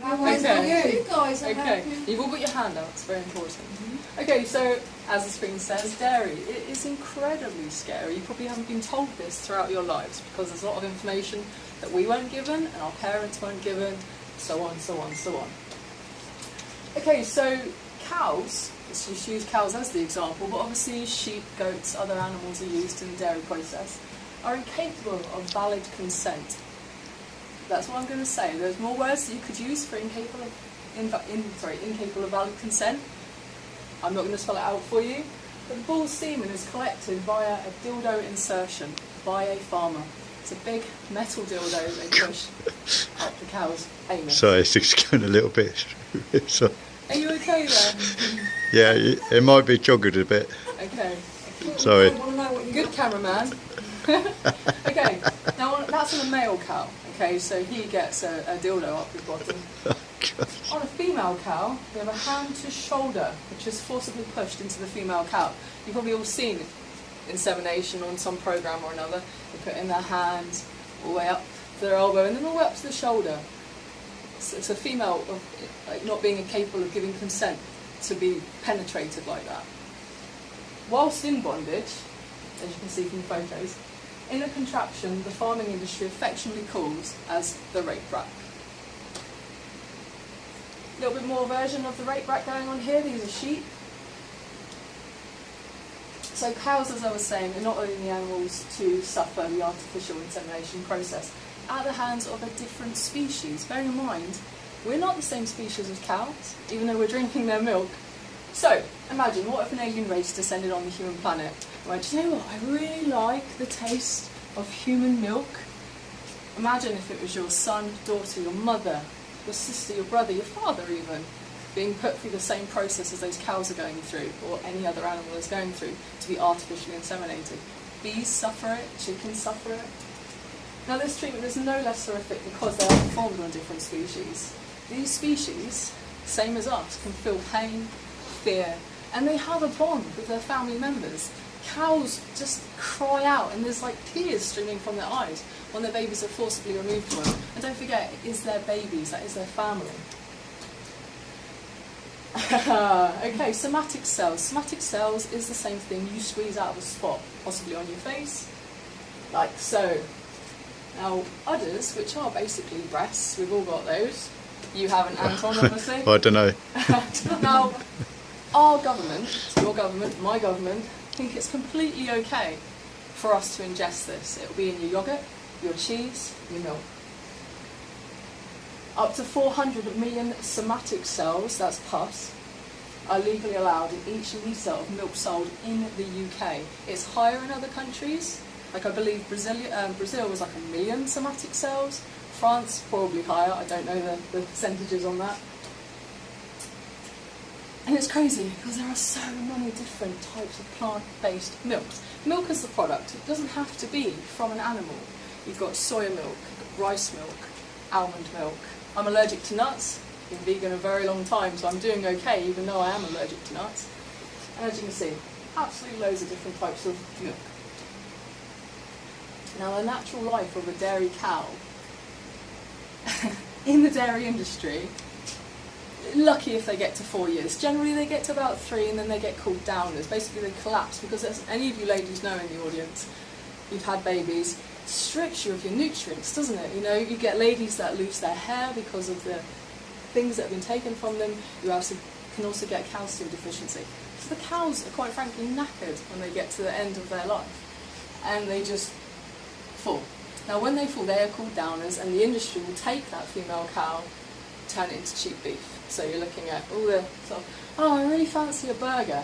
Okay. You guys are Okay, happy. you've all got your hand out, it's very important. Okay, so as the screen says, dairy, it is incredibly scary. You probably haven't been told this throughout your lives because there's a lot of information that we weren't given and our parents weren't given, so on, so on, so on. Okay, so cows, let's just use cows as the example, but obviously sheep, goats, other animals are used in the dairy process, are incapable of valid consent. That's what I'm going to say. There's more words that you could use for incapable of valid consent. I'm not going to spell it out for you. But the bull's semen is collected via a dildo insertion by a farmer. It's a big metal dildo they push up the cow's anus. Sorry, it's just going a little bit. So, Are you okay there? yeah, it might be joggered a bit. Okay. Sorry. I want to know what you Good cameraman. Okay, now that's on a male cow. Okay, so he gets a dildo up his bottom. On a female cow, we have a hand to shoulder, which is forcibly pushed into the female cow. You've probably all seen insemination on some program or another. They put in their hand all the way up to their elbow and then all the way up to the shoulder. So it's a female like not being capable of giving consent to be penetrated like that. Whilst in bondage, as you can see from the photos, in a contraption the farming industry affectionately calls as the rape rack. A little bit more version of the rape rack going on here. These are sheep. So cows, as I was saying, are not only the animals to suffer the artificial insemination process at the hands of a different species. Bear in mind, we're not the same species as cows, even though we're drinking their milk. So, imagine, what if an alien race descended on the human planet? Right, do you know what? I really like the taste of human milk. Imagine if it was your son, daughter, your mother, your sister, your brother, your father even, being put through the same process as those cows are going through, or any other animal is going through, to be artificially inseminated. Bees suffer it, chickens suffer it. Now this treatment is no less horrific because they are performed on different species. These species, same as us, can feel pain, fear, and they have a bond with their family members. Cows just cry out and there's like tears streaming from their eyes when their babies are forcibly removed from them. And don't forget, it is their babies, that is their family. Okay, somatic cells. Somatic cells is the same thing you squeeze out of a spot, possibly on your face, like so. Now, udders, which are basically breasts, we've all got those. You haven't, Anton, obviously. I don't know. Now, our government, your government, my government, think it's completely okay for us to ingest this. It will be in your yogurt, your cheese, your milk. Up to 400 million somatic cells, that's pus, are legally allowed in each litre of milk sold in the UK. It's higher in other countries, like I believe Brazil was like 1 million somatic cells. France, probably higher, I don't know the percentages on that. And it's crazy because there are so many different types of plant-based milks. Milk is the product, it doesn't have to be from an animal. You've got soya milk, rice milk, almond milk. I'm allergic to nuts, been vegan a very long time, so I'm doing okay even though I am allergic to nuts. And as you can see, absolutely loads of different types of milk. Now the natural life of a dairy cow in the dairy industry, lucky if they get to 4 years. Generally they get to about 3 and then they get called downers. Basically they collapse because, as any of you ladies know in the audience, you've had babies, it strips you of your nutrients, doesn't it? You know, you get ladies that lose their hair because of the things that have been taken from them. You can also get calcium deficiency. So the cows are quite frankly knackered when they get to the end of their life and they just fall. Now when they fall, they are called downers, and the industry will take that female cow, turn it into cheap beef. So you're looking at all the sort of, oh, I really fancy a burger.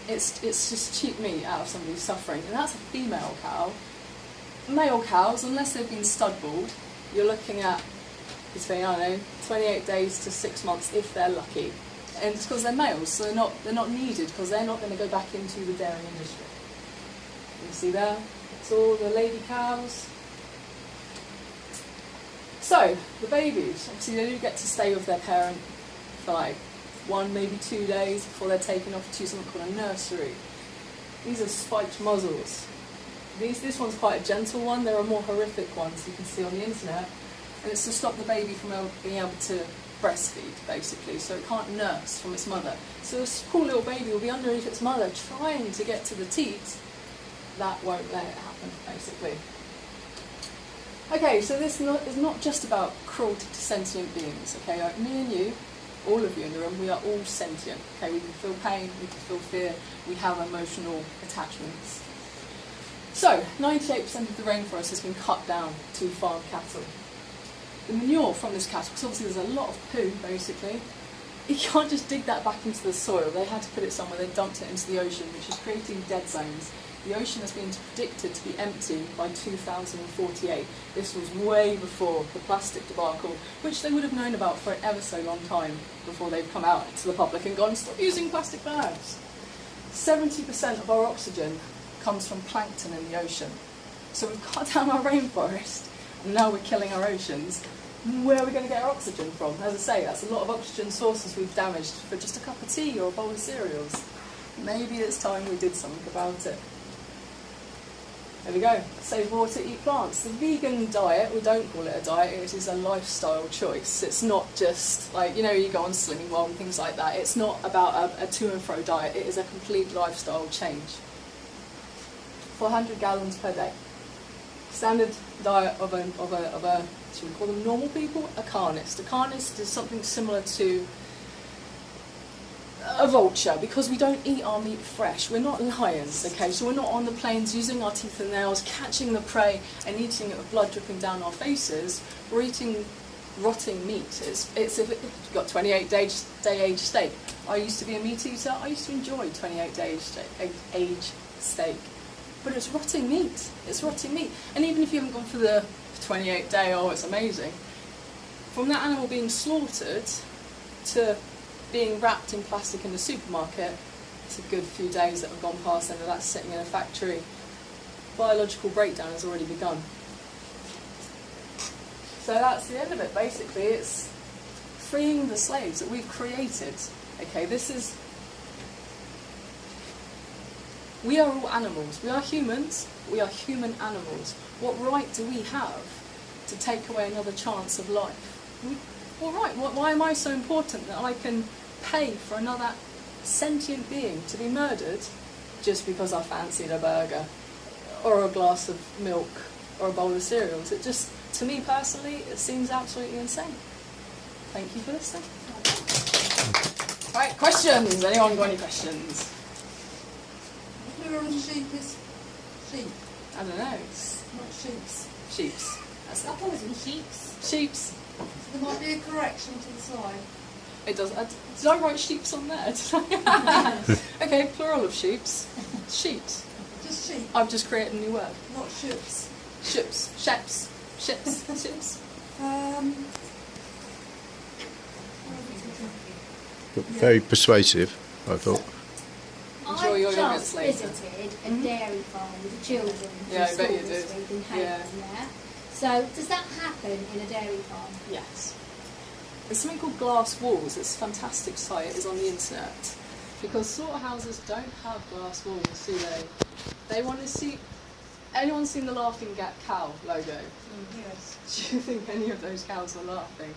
It's just cheap meat out of somebody who's suffering, and that's a female cow. Male cows, unless they've been stud-balled, you're looking at between, I don't know, 28 days to 6 months if they're lucky. And it's because they're males, so they're not needed because they're not going to go back into the dairy industry. You see there? It's all the lady cows. So, the babies, obviously they do get to stay with their parent for like 1, maybe 2 days before they're taken off to something called a nursery. These are spiked muzzles. This one's quite a gentle one. There are more horrific ones you can see on the internet. and it's to stop the baby from being able to breastfeed, basically, so it can't nurse from its mother. So this poor little baby will be underneath its mother trying to get to the teat. That won't let it happen, basically. Okay, so this is not just about cruelty to sentient beings, okay? Like me and you, all of you in the room, we are all sentient, okay? We can feel pain, we can feel fear, we have emotional attachments. So, 98% of the rainforest has been cut down to farm cattle. The manure from this cattle, because obviously there's a lot of poo, basically, you can't just dig that back into the soil. They had to put it somewhere, they dumped it into the ocean, which is creating dead zones. The ocean has been predicted to be empty by 2048. This was way before the plastic debacle, which they would have known about for an ever so long time before they've come out to the public and gone, stop using plastic bags. 70% of our oxygen comes from plankton in the ocean. So we've cut down our rainforest, and now we're killing our oceans. Where are we going to get our oxygen from? As I say, that's a lot of oxygen sources we've damaged for just a cup of tea or a bowl of cereals. Maybe it's time we did something about it. There we go. Save water, eat plants. The vegan diet, we don't call it a diet, it is a lifestyle choice. It's not just like, you know, you go on Slimming World and things like that. It's not about a to and fro diet. It is a complete lifestyle change. 400 gallons per day. Standard diet of a should we call them normal people? A carnist. A carnist is something similar to a vulture, because we don't eat our meat fresh. We're not lions, okay? So we're not on the plains using our teeth and nails, catching the prey and eating it with blood dripping down our faces. We're eating rotting meat. It's if you've got 28-day age steak. I used to be a meat eater. I used to enjoy 28-day age steak. But it's rotting meat. It's rotting meat. And even if you haven't gone for the 28-day, oh, it's amazing. From that animal being slaughtered to being wrapped in plastic in the supermarket, it's a good few days that have gone past and that's sitting in a factory. Biological breakdown has already begun. So that's the end of it, basically. It's freeing the slaves that we've created. Okay, we are all animals. We are humans. We are human animals. What right do we have to take away another chance of life? What right? Why am I so important that I can pay for another sentient being to be murdered just because I fancied a burger or a glass of milk or a bowl of cereals? It just, to me personally, it seems absolutely insane. Thank you for listening. Right, questions? Anyone got any questions? Plural of sheep is sheep. I don't know. Not sheeps. Sheeps. I thought it was in sheeps. Sheeps. So there might be a correction to the side. It does. Did I write sheeps on there? Did I? Okay, plural of sheeps. Sheeps. Just sheep, I've just created a new word. not ships. Ships. Sheps. Ships. Ships. Very persuasive, I thought. Enjoy your I yogurts just later. visited a dairy farm with the children. Yeah, from I bet you school did. this week in Yeah. Haven, yeah. So does that happen in a dairy farm? Yes. There's something called glass walls. It's a fantastic site. It's on the internet. Because slaughterhouses don't have glass walls, do they? They want to see... Anyone seen the Laughing Cow logo? Yes. Do you think any of those cows are laughing?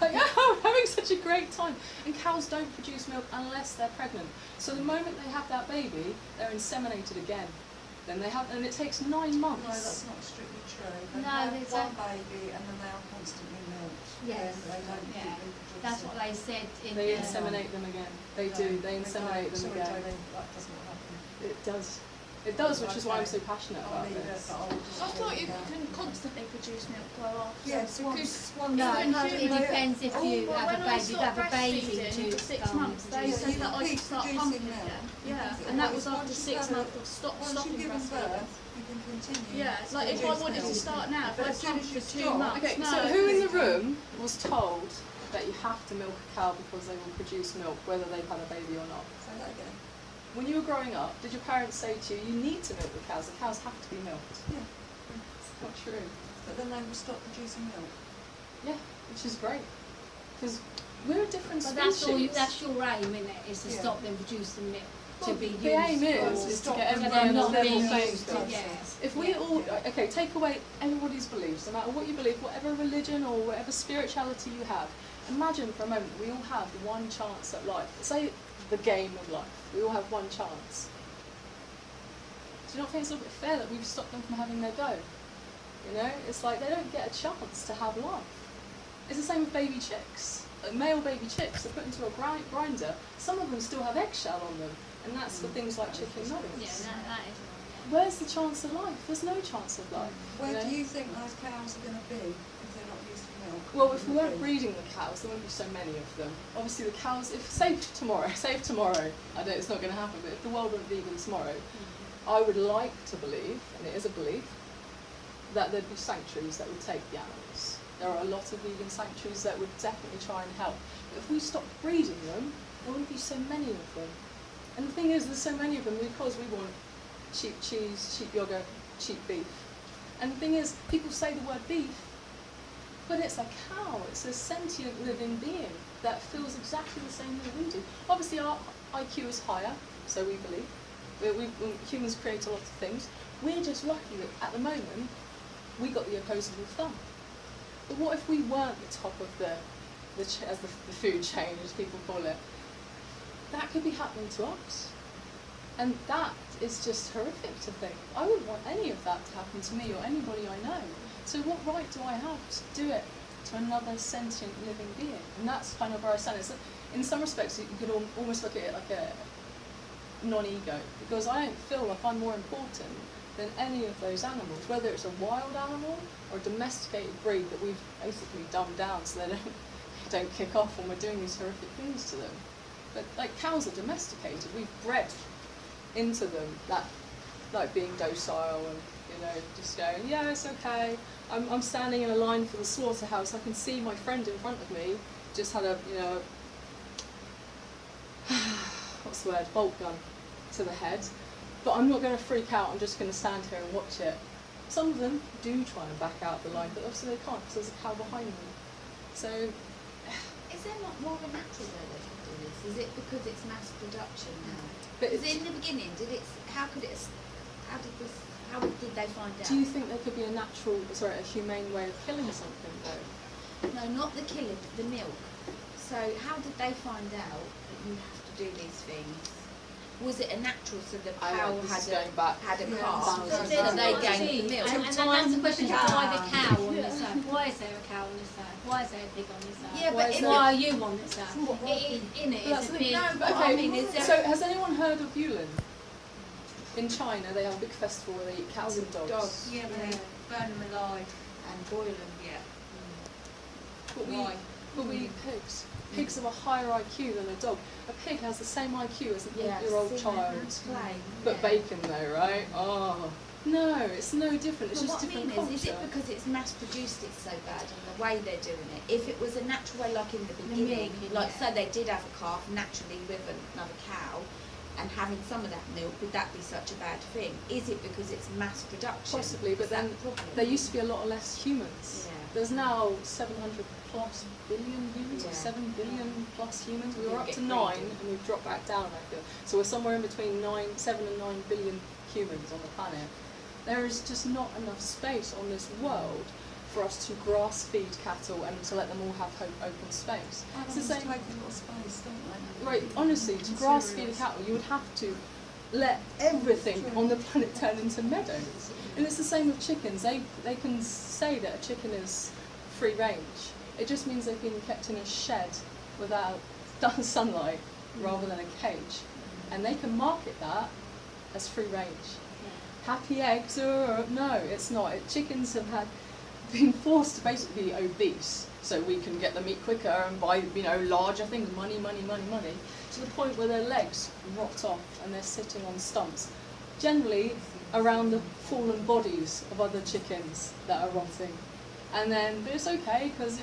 Like, oh, I'm having such a great time. And cows don't produce milk unless they're pregnant. So the moment they have that baby, they're inseminated again. Then they have, and it takes 9 months. No, that's not strictly true. They No, have there's one baby and then they are constantly milked. Yes. They don't Yeah. keep reproducing. That's what they said in They the... inseminate them again. They No, do. They inseminate them Sorry, again. Jodie, that doesn't happen. It does. It does, which is why I'm so passionate I'll about leave it, this. but I'll just I thought you leave it. can constantly produce milk though after. Yes, because once No, Even it human- depends if you well, have when a I baby. You stopped have a baby breastfeeding to for 6 start months, they producing. said that I Keep could start producing pumping milk. again. You Yeah, can- and that was once after you've 6 had a- months of Once you've stopping given breastfeeding. birth, you can continue. Yeah, to like if I produce wanted to milk. start now, if But I as soon pumped as you for 2 stop- months, Okay, no. so who in the room was told that you have to milk a cow because they will produce milk, whether they've had a baby or not? Say that again. When you were growing up, did your parents say to you, you need to milk the cows have to be milked? Yeah. It's not true. But then they will stop producing milk. Yeah, which is great. Because we're a different But species. that's your aim, isn't it? Is to Yeah. stop them producing milk. to be used the aim for, is to stop get them everybody on a not level being playing used field. to- yeah. If we all, okay, take away everybody's beliefs, no matter what you believe, whatever religion or whatever spirituality you have, imagine for a moment we all have one chance at life. Say the game of life. We all have one chance. Do you not think it's a little bit fair that we've stopped them from having their go? You know, it's like they don't get a chance to have life. It's the same with baby chicks. Male baby chicks are put into a grinder. Some of them still have eggshell on them, and that's for things like chicken nuggets. Yeah, that is wrong. Where's the chance of life? There's no chance of life. Where you know? do you think those cows are going to be if they're not used for milk? Well, if we weren't breeding the cows, there wouldn't be so many of them. Obviously, the cows, if say tomorrow, I know it's not going to happen, but if the world went vegan tomorrow, I would like to believe, and it is a belief, that there'd be sanctuaries that would take the animals. There are a lot of vegan sanctuaries that would definitely try and help. But if we stopped breeding them, there wouldn't be so many of them. And the thing is, there's so many of them because we want cheap cheese, cheap yogurt, cheap beef. And the thing is, people say the word beef, but it's a cow. It's a sentient living being that feels exactly the same way we do. Obviously, our IQ is higher, so we believe. Humans create a lot of things. We're just lucky that at the moment we got the opposable thumb. But what if we weren't the top of the food chain, as people call it? That could be happening to us, and that is just horrific to think. I wouldn't want any of that to happen to me or anybody I know. So what right do I have to do it to another sentient living being? And that's kind of where I stand. In some respects, you could almost look at it like a non-ego, because I don't feel like I'm more important than any of those animals, whether it's a wild animal or a domesticated breed that we've basically dumbed down so they don't kick off when we're doing these horrific things to them. But like cows are domesticated, we've bred into them that like being docile and, you know, just going, yeah, it's okay. I'm standing in a line for the slaughterhouse. I can see my friend in front of me just had a, you know, what's the word, bolt gun to the head. But I'm not going to freak out, I'm just going to stand here and watch it. Some of them do try and back out the line, but obviously they can't because there's a cow behind them. So, is there not more of a natural way they can do this? Is it because it's mass production now? but Because in the beginning, how did they find out? do you think there could be a humane way of killing something though? No, not the killing, the milk. So how did they find out that you have to do these things? Was it a natural, so the cow this is had going back a Yeah, calf, thousands so of they years. gained the milk? And that's the question, why the cow on this earth? Why is there a cow on this earth? Why is there a pig on this earth? Yeah, but if Why are you on this earth? In it That's is a the thing. big... No, but Okay, I mean, is there... so has anyone heard of Yulin? In China, they have a big festival where they eat cows and dogs. Yeah, but they burn them alive. and boil them, yeah. But we eat pigs. Pigs have a higher IQ than a dog. A pig has the same IQ as an 8-year-old child. But bacon though, right? Oh. No, it's no different. It's But just what I different mean culture. is it because it's mass produced it's so bad and the way they're doing it? If it was a natural way like in the beginning, like so they did have a calf naturally with another cow and having some of that milk, would that be such a bad thing? Is it because it's mass production? Possibly, but Is that then the problem? there used to be a lot less humans. Yeah. There's now 700 plus billion humans, or Yeah. 7 billion plus humans. We You were up get to 9 greedy. and we've dropped back down, I feel. So we're somewhere in between 7 and 9 billion humans on the planet. There is just not enough space on this world for us to grass feed cattle and to let them all have open space. It's the same. Take a lot of space, don't they? Right, honestly, to grass feed a cattle, you would have to let everything on the planet turn into meadows. And it's the same with chickens. They can say that a chicken is free range. It just means they've been kept in a shed without sunlight rather than a cage. And they can market that as free range. Happy eggs, no, it's not. Chickens have been forced to basically be obese so we can get the meat quicker and buy, larger things, money, to the point where their legs rot off and they're sitting on stumps, generally around the fallen bodies of other chickens that are rotting. But it's okay because,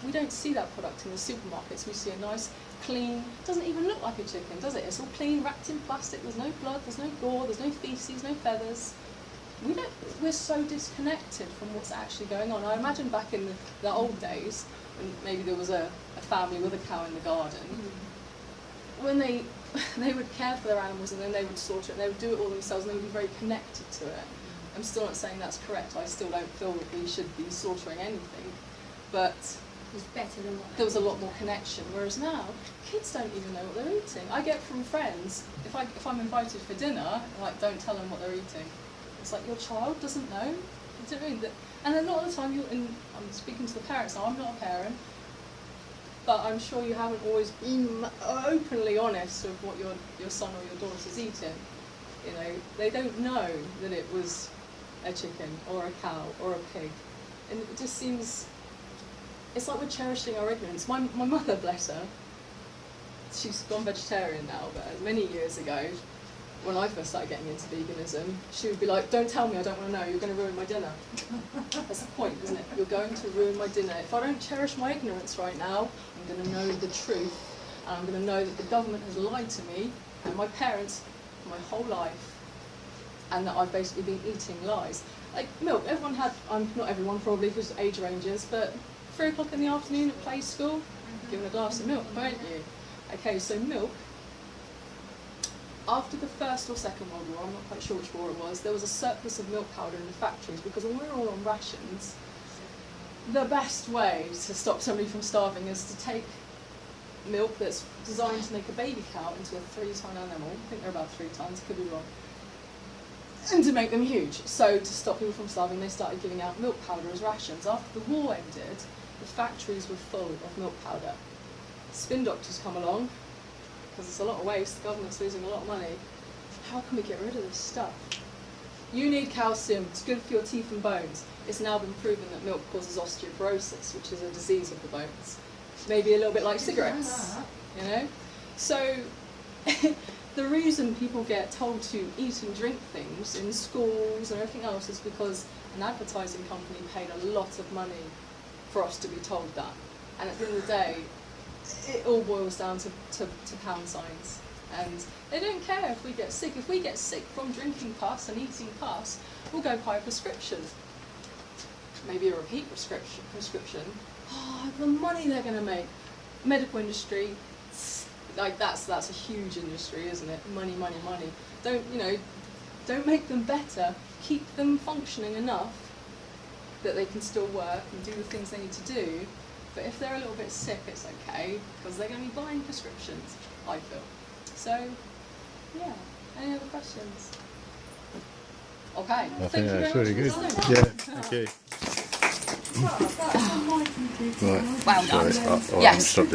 we don't see that product in the supermarkets. We see a nice, clean, doesn't even look like a chicken, does it? It's all clean, wrapped in plastic, there's no blood, there's no gore, there's no feces, no feathers. We're so disconnected from what's actually going on. I imagine back in the old days, when maybe there was a family with a cow in the garden, when they they would care for their animals and then they would slaughter it and they would do it all themselves and they would be very connected to it. I'm still not saying that's correct. I still don't feel that we should be slaughtering anything, but It's better than what there was a lot more connection. Whereas now, kids don't even know what they're eating. I get from friends, if I'm invited for dinner, like, don't tell them what they're eating. It's like, your child doesn't know. You know what I mean? And a lot of the time, I'm speaking to the parents now, I'm not a parent, but I'm sure you haven't always been openly honest with what your son or your daughter's eating. You know, they don't know that it was a chicken or a cow or a pig. And it just seems, it's like we're cherishing our ignorance. My mother, bless her, she's gone vegetarian now, but many years ago, when I first started getting into veganism, she would be like, don't tell me, I don't want to know, you're going to ruin my dinner. That's the point, isn't it? You're going to ruin my dinner. If I don't cherish my ignorance right now, I'm going to know the truth, and I'm going to know that the government has lied to me, and my parents, my whole life, and that I've basically been eating lies. Like milk, everyone had, not everyone probably, because age ranges, but 3 o'clock in the afternoon at play school, given a glass of milk, weren't you? Okay, so milk, after the First or Second World War, I'm not quite sure which war it was, there was a surplus of milk powder in the factories because when we were all on rations, the best way to stop somebody from starving is to take milk that's designed to make a baby cow into a 3-ton animal. I think they're about 3 tons, could be wrong. And to make them huge. So to stop people from starving, they started giving out milk powder as rations. After the war ended, the factories were full of milk powder. Spin doctors come along, because it's a lot of waste, the government's losing a lot of money. How can we get rid of this stuff? You need calcium, it's good for your teeth and bones. It's now been proven that milk causes osteoporosis, which is a disease of the bones. Maybe a little bit like cigarettes, you know? So, the reason people get told to eat and drink things in schools and everything else is because an advertising company paid a lot of money for us to be told that. And at the end of the day, it all boils down to pound signs. And they don't care if we get sick. If we get sick from drinking pus and eating pus, we'll go buy a prescription. Maybe a repeat prescription. Oh, the money they're going to make. Medical industry, like that's a huge industry, isn't it? Money, money, money. Don't make them better. Keep them functioning enough that they can still work and do the things they need to do. But if they're a little bit sick, it's okay, because they're going to be buying prescriptions, I feel. So, yeah. Any other questions? Okay. I Thank think you that's very really much good. for your time. Yeah, thank you. Well, that's on my computer. Right. Well done. Sorry, I'll Yes. stop this.